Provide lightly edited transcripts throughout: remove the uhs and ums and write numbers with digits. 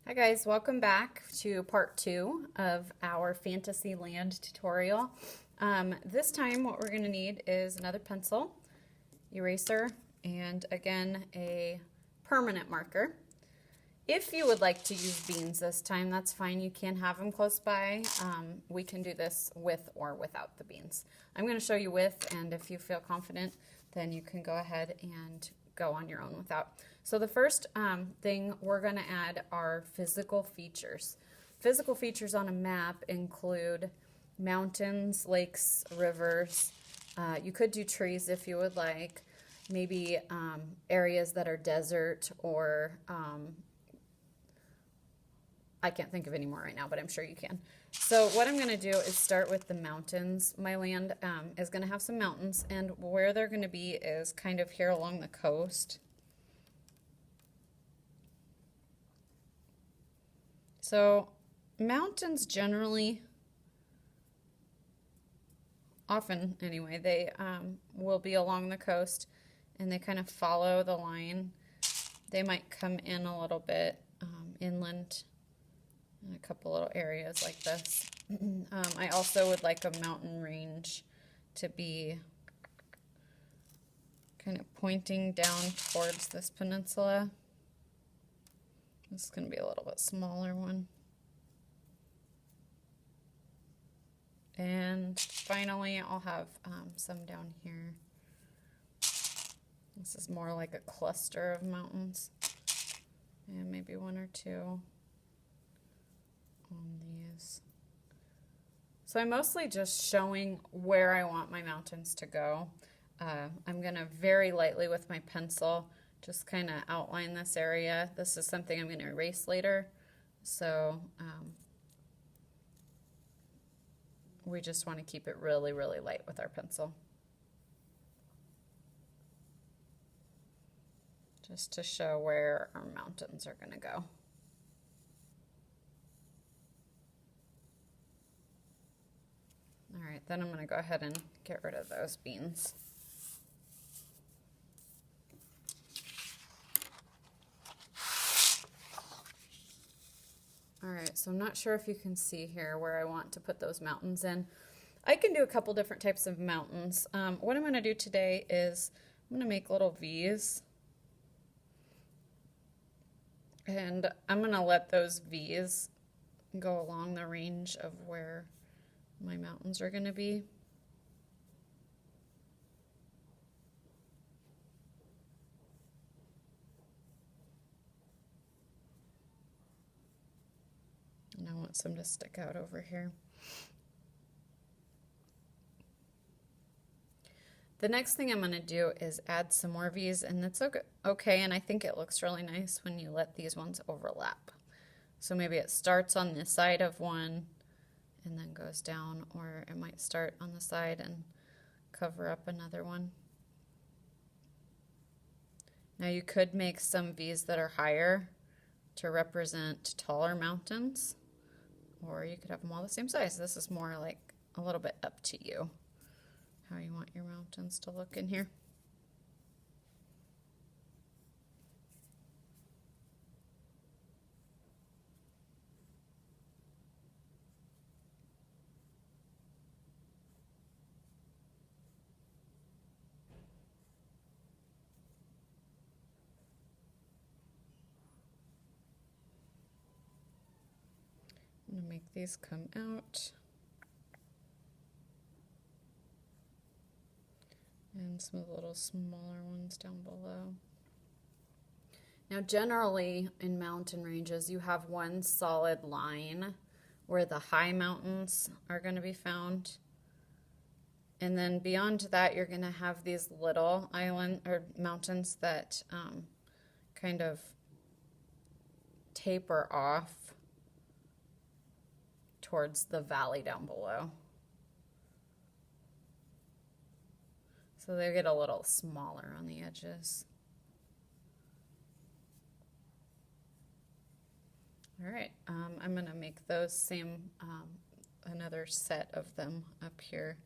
Hi guys, welcome back to part 2 of our Fantasyland tutorial. This time what we're going to need is another pencil, eraser, and again a permanent marker. If you would like to use beans this time, that's fine. You can have them close by. We can do this with or without the beans. I'm going to show you with, and if you feel confident, then you can go ahead and go on your own without. So the first thing we're going to add are physical features. Physical features on a map include mountains, lakes, rivers. You could do trees if you would like. Maybe areas that are desert or I can't think of any more right now, but I'm sure you can. So what I'm going to do is start with the mountains. My land is going to have some mountains, and where they're going to be is kind of here along the coast. So mountains generally, often anyway, they will be along the coast, and they kind of follow the line. They might come in a little bit inland in a couple little areas like this. I also would like a mountain range to be kind of pointing down towards this peninsula. This is going to be a little bit smaller one. And finally, I'll have some down here. This is more like a cluster of mountains. And maybe one or two on these. So I'm mostly just showing where I want my mountains to go. I'm going to very lightly with my pencil just kind of outline this area. This is something I'm going to erase later. So we just want to keep it really, really light with our pencil. Just to show where our mountains are going to go. All right, then I'm going to go ahead and get rid of those beans. All right, so I'm not sure if you can see here where I want to put those mountains in. I can do a couple different types of mountains. What I'm going to do today is I'm going to make little V's. And I'm going to let those V's go along the range of where my mountains are going to be. And I want some to stick out over here. The next thing I'm going to do is add some more V's, and that's okay, and I think it looks really nice when you let these ones overlap. So maybe it starts on the side of one and then goes down, or it might start on the side and cover up another one. Now you could make some V's that are higher to represent taller mountains, or you could have them all the same size. This is more like a little bit up to you, how you want your mountains to look in here. I'm going to make these come out. And some of the little smaller ones down below. Now generally in mountain ranges you have one solid line where the high mountains are going to be found. And then beyond that you're going to have these little island or mountains that kind of taper off towards the valley down below. So they get a little smaller on the edges. All right, I'm going to make those same, another set of them up here.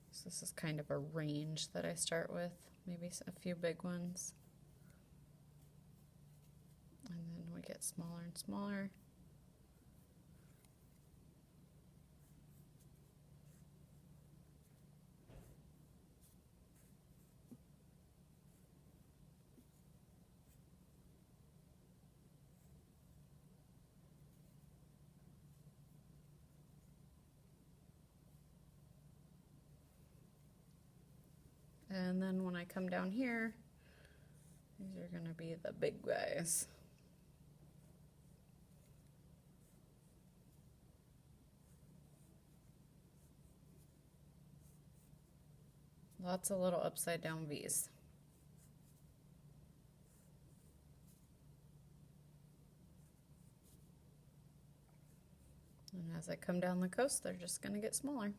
So this is kind of a range that I start with, maybe a few big ones. And then we get smaller and smaller. And then when I come down here, these are going to be the big guys. Lots of little upside down V's. And as I come down the coast, they're just going to get smaller.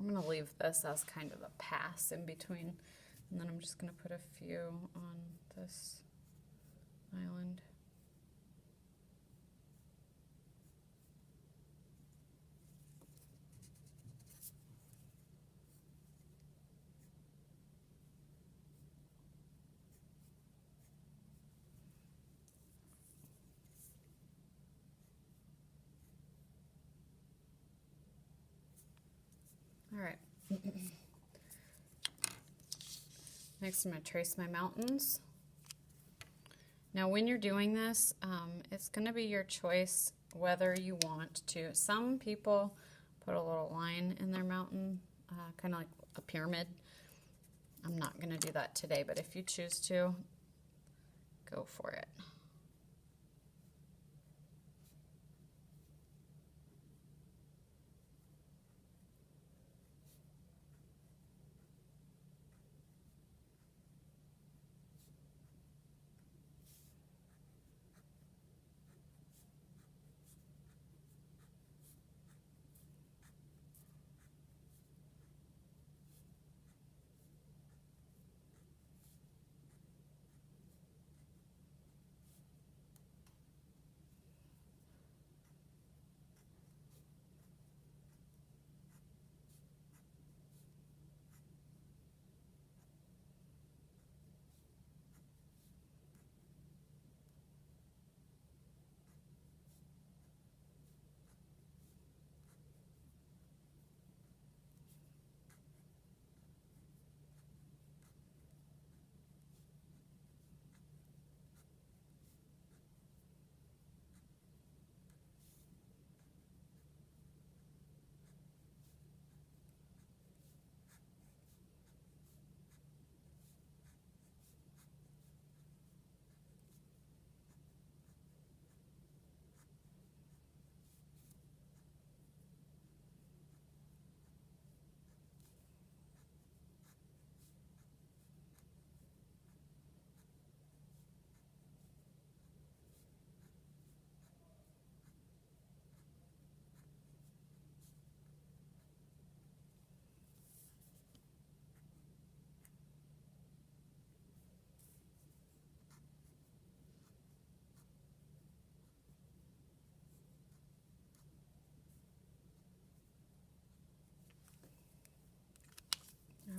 I'm going to leave this as kind of a pass in between, and then I'm just going to put a few on this island. All right. Next, I'm going to trace my mountains. Now, when you're doing this, it's going to be your choice whether you want to. Some people put a little line in their mountain, kind of like a pyramid. I'm not going to do that today, but if you choose to, go for it.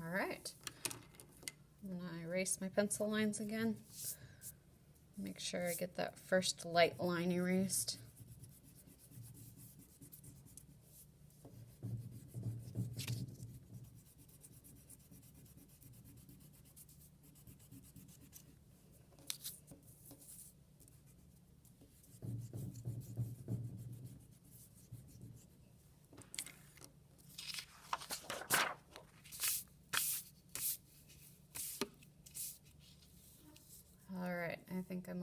All right. I'm going to erase my pencil lines again. Make sure I get that first light line erased.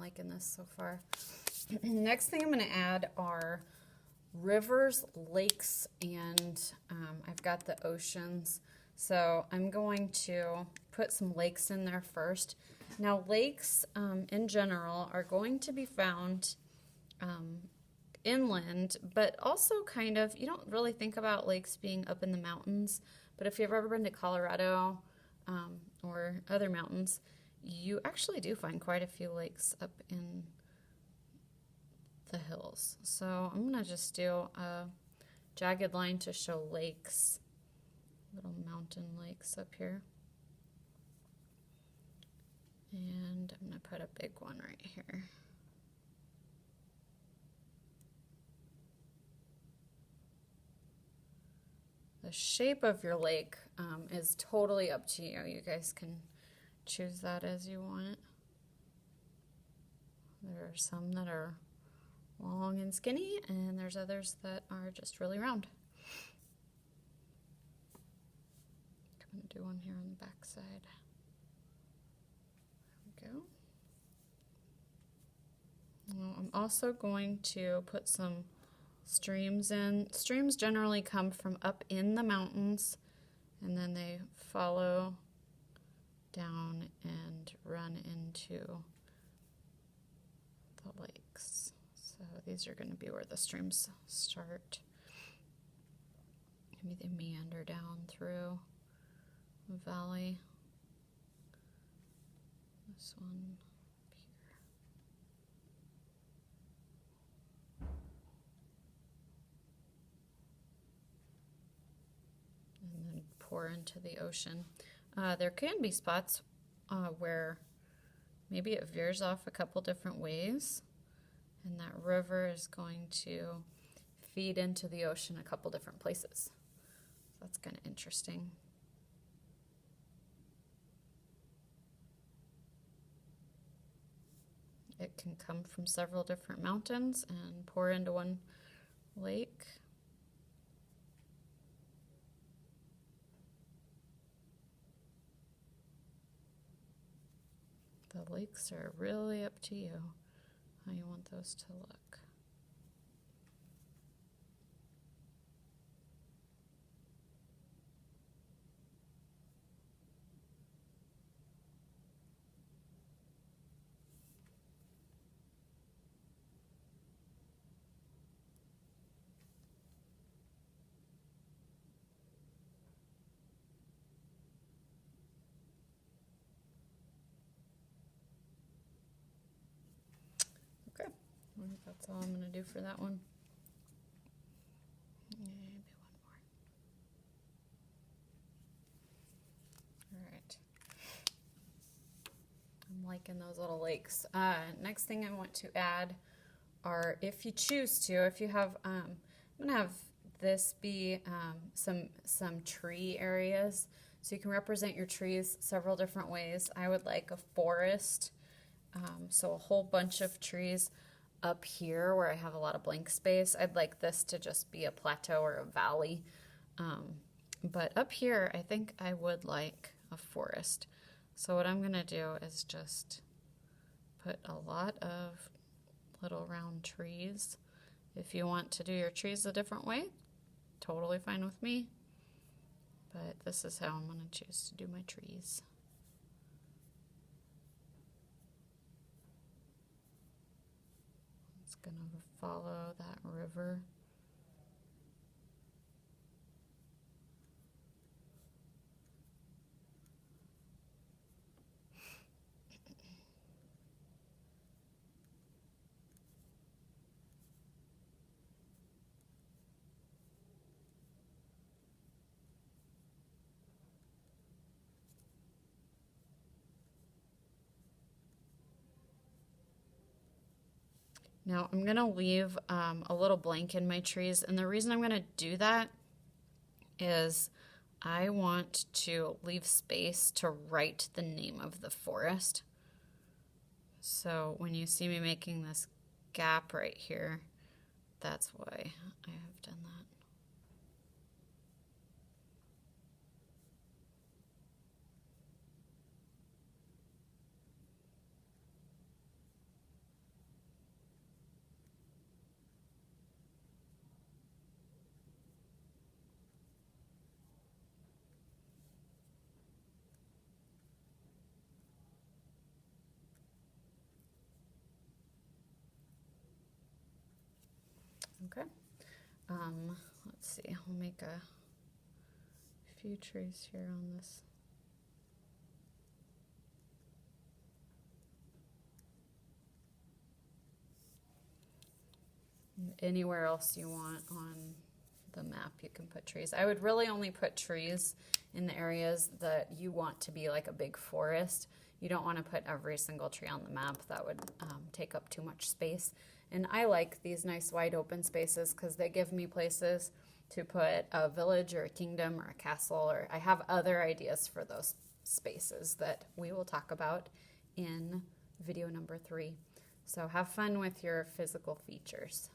liking this so far. Next thing I'm going to add are rivers, lakes, and I've got the oceans. So I'm going to put some lakes in there first. Now lakes in general are going to be found inland, but also kind of, you don't really think about lakes being up in the mountains, but if you've ever been to Colorado or other mountains, you actually do find quite a few lakes up in the hills. So I'm going to just do a jagged line to show lakes, little mountain lakes up here. And I'm going to put a big one right here. The shape of your lake is totally up to you. You guys can choose that as you want. There are some that are long and skinny, and there's others that are just really round. I'm going to do one here on the back side. There we go. Well, I'm also going to put some streams in. Streams generally come from up in the mountains, and then they follow down and run into the lakes. So these are going to be where the streams start. Maybe they meander down through the valley. This one here. And then pour into the ocean. There can be spots where maybe it veers off a couple different ways, and that river is going to feed into the ocean a couple different places. So that's kind of interesting. It can come from several different mountains and pour into one lake. The lakes are really up to you, how you want those to look. I think that's all I'm going to do for that one. Maybe one more. All right. I'm liking those little lakes. Next thing I want to add are, if you choose to, if you have, I'm going to have this be some tree areas. So you can represent your trees several different ways. I would like a forest, so a whole bunch of trees. Up here where I have a lot of blank space, I'd like this to just be a plateau or a valley. But up here, I think I would like a forest. So what I'm going to do is just put a lot of little round trees. If you want to do your trees a different way, totally fine with me. But this is how I'm going to choose to do my trees. Going to follow that river. Now I'm going to leave a little blank in my trees, and the reason I'm going to do that is I want to leave space to write the name of the forest. So when you see me making this gap right here, that's why I have done that. Okay. Let's see, I'll make a few trees here on this. Anywhere else you want on the map, you can put trees. I would really only put trees in the areas that you want to be like a big forest. You don't want to put every single tree on the map. That would take up too much space. And I like these nice wide open spaces because they give me places to put a village or a kingdom or a castle, or I have other ideas for those spaces that we will talk about in video number 3. So have fun with your physical features.